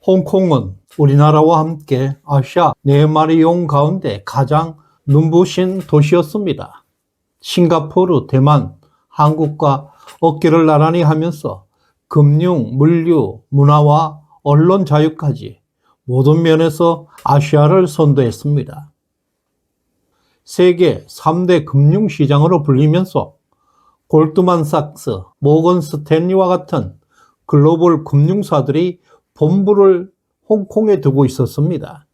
홍콩은 우리나라와 함께 아시아 4마리 용 가운데 가장 눈부신 도시였습니다. 싱가포르, 대만, 한국과 어깨를 나란히 하면서 금융, 물류, 문화와 언론 자유까지 모든 면에서 아시아를 선도했습니다. 세계 3대 금융시장으로 불리면서 골드만삭스, 모건 스탠리와 같은 글로벌 금융사들이 본부를 홍콩에 두고 있었습니다.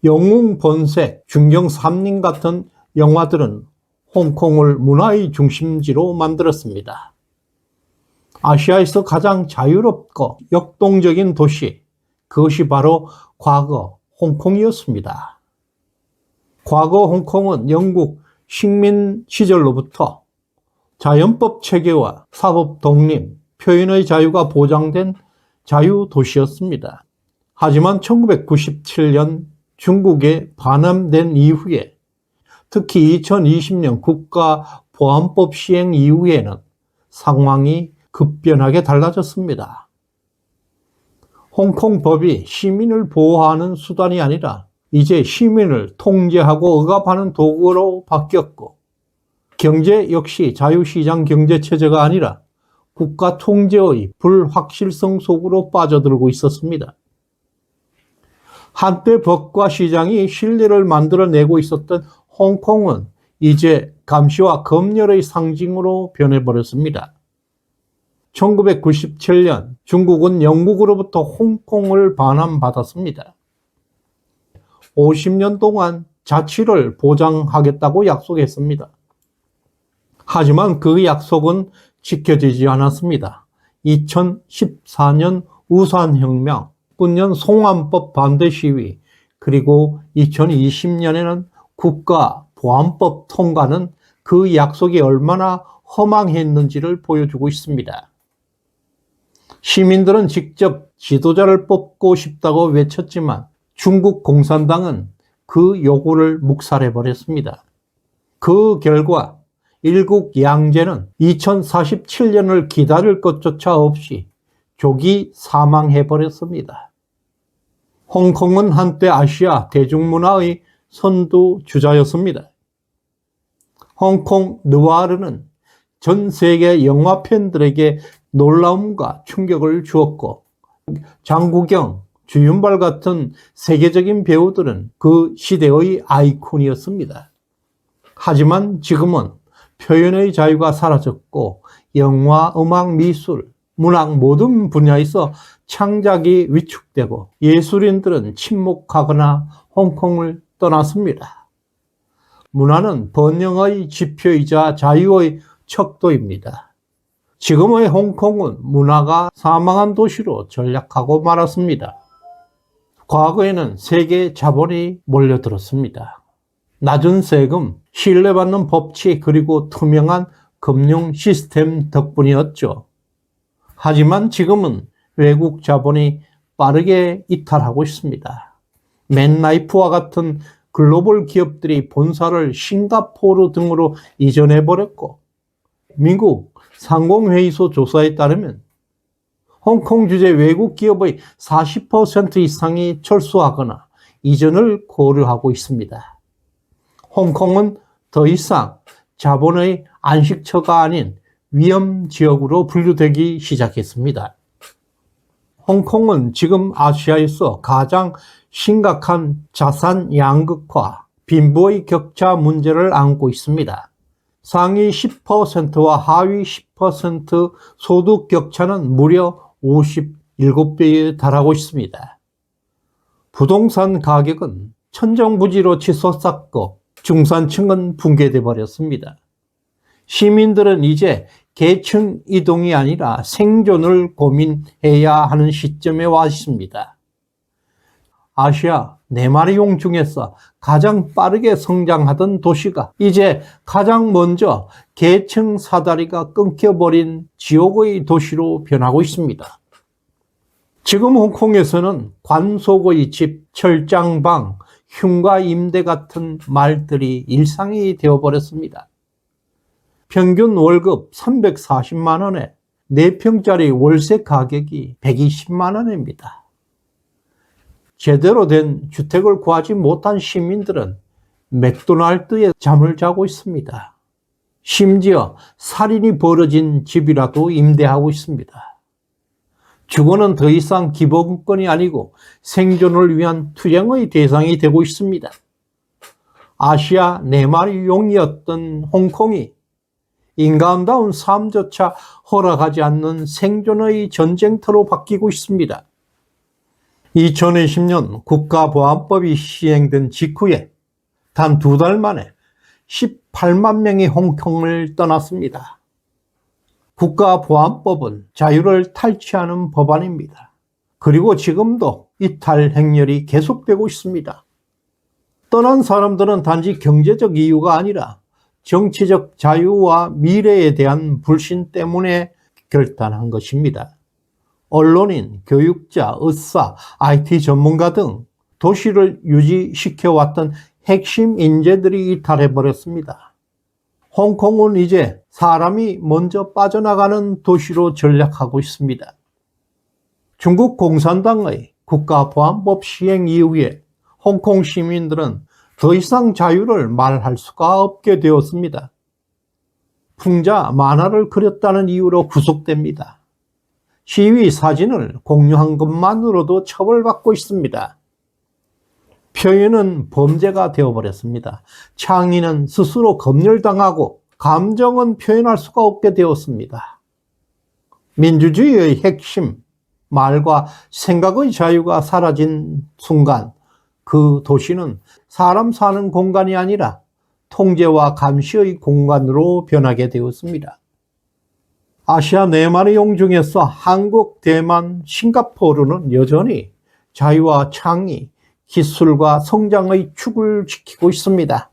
영웅 본색, 중경 삼림 같은 영화들은 홍콩을 문화의 중심지로 만들었습니다. 아시아에서 가장 자유롭고 역동적인 도시, 그것이 바로 과거 홍콩이었습니다. 과거 홍콩은 영국 식민 시절로부터 자연법 체계와 사법 독립, 표현의 자유가 보장된 자유도시였습니다. 하지만 1997년 중국에 반환된 이후에, 특히 2020년 국가보안법 시행 이후에는 상황이 급변하게 달라졌습니다. 홍콩 법이 시민을 보호하는 수단이 아니라 이제 시민을 통제하고 억압하는 도구로 바뀌었고, 경제 역시 자유시장 경제체제가 아니라 국가 통제의 불확실성 속으로 빠져들고 있었습니다. 한때 법과 시장이 신뢰를 만들어내고 있었던 홍콩은 이제 감시와 검열의 상징으로 변해버렸습니다. 1997년 중국은 영국으로부터 홍콩을 반환받았습니다. 50년 동안 자치를 보장하겠다고 약속했습니다. 하지만 그 약속은 지켜지지 않았습니다. 2014년 우산혁명, 2019년 송환법 반대 시위, 그리고 2020년에는 국가보안법 통과는 그 약속이 얼마나 허망했는지를 보여주고 있습니다. 시민들은 직접 지도자를 뽑고 싶다고 외쳤지만 중국 공산당은 그 요구를 묵살해버렸습니다. 그 결과 일국 양제는 2047년을 기다릴 것조차 없이 조기 사망해버렸습니다. 홍콩은 한때 아시아 대중문화의 선두주자였습니다. 홍콩 느와르는 전 세계 영화 팬들에게 놀라움과 충격을 주었고, 장국영, 주윤발 같은 세계적인 배우들은 그 시대의 아이콘이었습니다. 하지만 지금은 표현의 자유가 사라졌고 영화, 음악, 미술, 문학 모든 분야에서 창작이 위축되고 예술인들은 침묵하거나 홍콩을 떠났습니다. 문화는 번영의 지표이자 자유의 척도입니다. 지금의 홍콩은 문화가 사망한 도시로 전락하고 말았습니다. 과거에는 세계 자본이 몰려들었습니다. 낮은 세금, 신뢰받는 법치, 그리고 투명한 금융 시스템 덕분이었죠. 하지만 지금은 외국 자본이 빠르게 이탈하고 있습니다. 맨라이프와 같은 글로벌 기업들이 본사를 싱가포르 등으로 이전해버렸고, 미국 상공회의소 조사에 따르면 홍콩 주재 외국 기업의 40% 이상이 철수하거나 이전을 고려하고 있습니다. 홍콩은 더 이상 자본의 안식처가 아닌 위험 지역으로 분류되기 시작했습니다. 홍콩은 지금 아시아에서 가장 심각한 자산 양극화, 빈부의 격차 문제를 안고 있습니다. 상위 10%와 하위 10% 소득 격차는 무려 57배에 달하고 있습니다. 부동산 가격은 천정부지로 치솟았고 중산층은 붕괴돼 버렸습니다. 시민들은 이제 계층 이동이 아니라 생존을 고민해야 하는 시점에 와 있습니다. 아시아 4마리 용 중에서 가장 빠르게 성장하던 도시가 이제 가장 먼저 계층 사다리가 끊겨버린 지옥의 도시로 변하고 있습니다. 지금 홍콩에서는 관속의 집, 철장방, 흉가 임대 같은 말들이 일상이 되어버렸습니다. 평균 월급 340만 원에 4평짜리 월세 가격이 120만 원입니다. 제대로 된 주택을 구하지 못한 시민들은 맥도날드에 잠을 자고 있습니다. 심지어 살인이 벌어진 집이라도 임대하고 있습니다. 주거는 더 이상 기본권이 아니고 생존을 위한 투쟁의 대상이 되고 있습니다. 아시아 4마리 용이었던 홍콩이 인간다운 삶조차 허락하지 않는 생존의 전쟁터로 바뀌고 있습니다. 2020년 국가보안법이 시행된 직후에 단 2달 만에 18만 명이 홍콩을 떠났습니다. 국가보안법은 자유를 탈취하는 법안입니다. 그리고 지금도 이탈 행렬이 계속되고 있습니다. 떠난 사람들은 단지 경제적 이유가 아니라 정치적 자유와 미래에 대한 불신 때문에 결단한 것입니다. 언론인, 교육자, 의사, IT 전문가 등 도시를 유지시켜왔던 핵심 인재들이 이탈해버렸습니다. 홍콩은 이제 사람이 먼저 빠져나가는 도시로 전락하고 있습니다. 중국 공산당의 국가보안법 시행 이후에 홍콩 시민들은 더 이상 자유를 말할 수가 없게 되었습니다. 풍자 만화를 그렸다는 이유로 구속됩니다. 시위 사진을 공유한 것만으로도 처벌받고 있습니다. 표현은 범죄가 되어버렸습니다. 창의는 스스로 검열당하고 감정은 표현할 수가 없게 되었습니다. 민주주의의 핵심, 말과 생각의 자유가 사라진 순간 그 도시는 사람 사는 공간이 아니라 통제와 감시의 공간으로 변하게 되었습니다. 아시아 4마리 용 중에서 한국, 대만, 싱가포르는 여전히 자유와 창의, 기술과 성장의 축을 지키고 있습니다.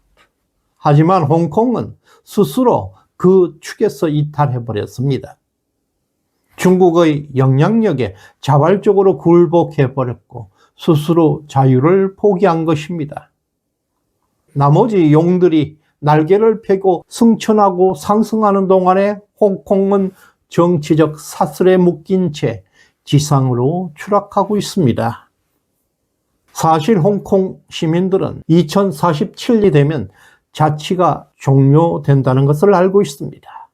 하지만 홍콩은 스스로 그 축에서 이탈해버렸습니다. 중국의 영향력에 자발적으로 굴복해버렸고 스스로 자유를 포기한 것입니다. 나머지 용들이 날개를 펴고 승천하고 상승하는 동안에 홍콩은 정치적 사슬에 묶인 채 지상으로 추락하고 있습니다. 사실 홍콩 시민들은 2047이 되면 자치가 종료된다는 것을 알고 있습니다.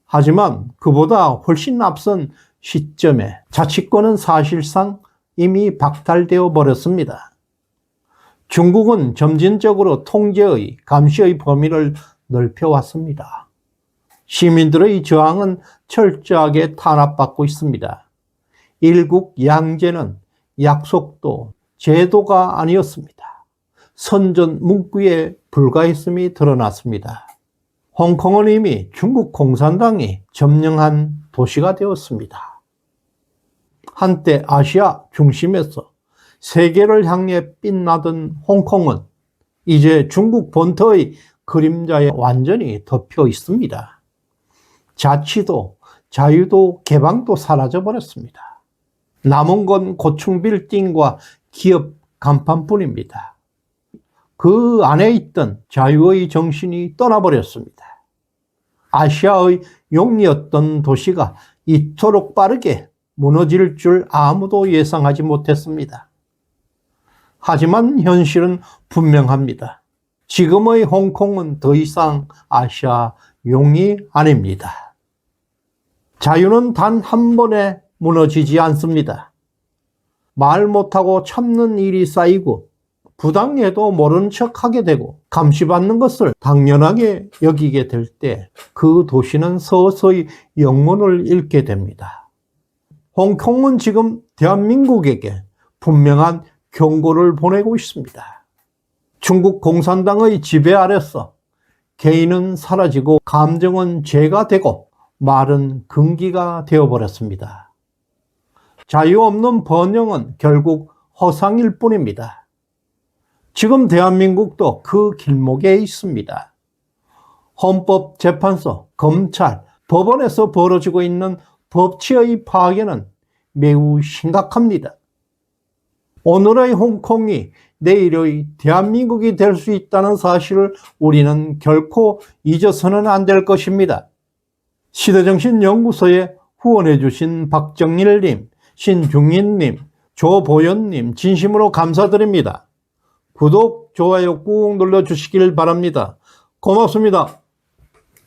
하지만 그보다 훨씬 앞선 시점에 자치권은 사실상 이미 박탈되어 버렸습니다. 중국은 점진적으로 통제의, 감시의 범위를 넓혀왔습니다. 시민들의 저항은 철저하게 탄압받고 있습니다. 일국양제는 약속도 제도가 아니었습니다. 선전 문구에 불과했음이 드러났습니다. 홍콩은 이미 중국 공산당이 점령한 도시가 되었습니다. 한때 아시아 중심에서 세계를 향해 빛나던 홍콩은 이제 중국 본토의 그림자에 완전히 덮여 있습니다. 자치도, 자유도, 개방도 사라져버렸습니다. 남은 건 고층 빌딩과 기업 간판뿐입니다. 그 안에 있던 자유의 정신이 떠나버렸습니다. 아시아의 용이었던 도시가 이토록 빠르게 무너질 줄 아무도 예상하지 못했습니다. 하지만 현실은 분명합니다. 지금의 홍콩은 더 이상 아시아 용이 아닙니다. 자유는 단 한 번에 무너지지 않습니다. 말 못하고 참는 일이 쌓이고 부당해도 모른 척하게 되고 감시받는 것을 당연하게 여기게 될 때 그 도시는 서서히 영문을 잃게 됩니다. 홍콩은 지금 대한민국에게 분명한 경고를 보내고 있습니다. 중국 공산당의 지배 아래서 개인은 사라지고 감정은 죄가 되고 말은 금기가 되어버렸습니다. 자유 없는 번영은 결국 허상일 뿐입니다. 지금 대한민국도 그 길목에 있습니다. 헌법재판소, 검찰, 법원에서 벌어지고 있는 법치의 파괴는 매우 심각합니다. 오늘의 홍콩이 내일의 대한민국이 될 수 있다는 사실을 우리는 결코 잊어서는 안 될 것입니다. 시대정신연구소에 후원해 주신 박정일님, 신중인님, 조보연님 진심으로 감사드립니다. 구독, 좋아요 꾹 눌러주시길 바랍니다. 고맙습니다.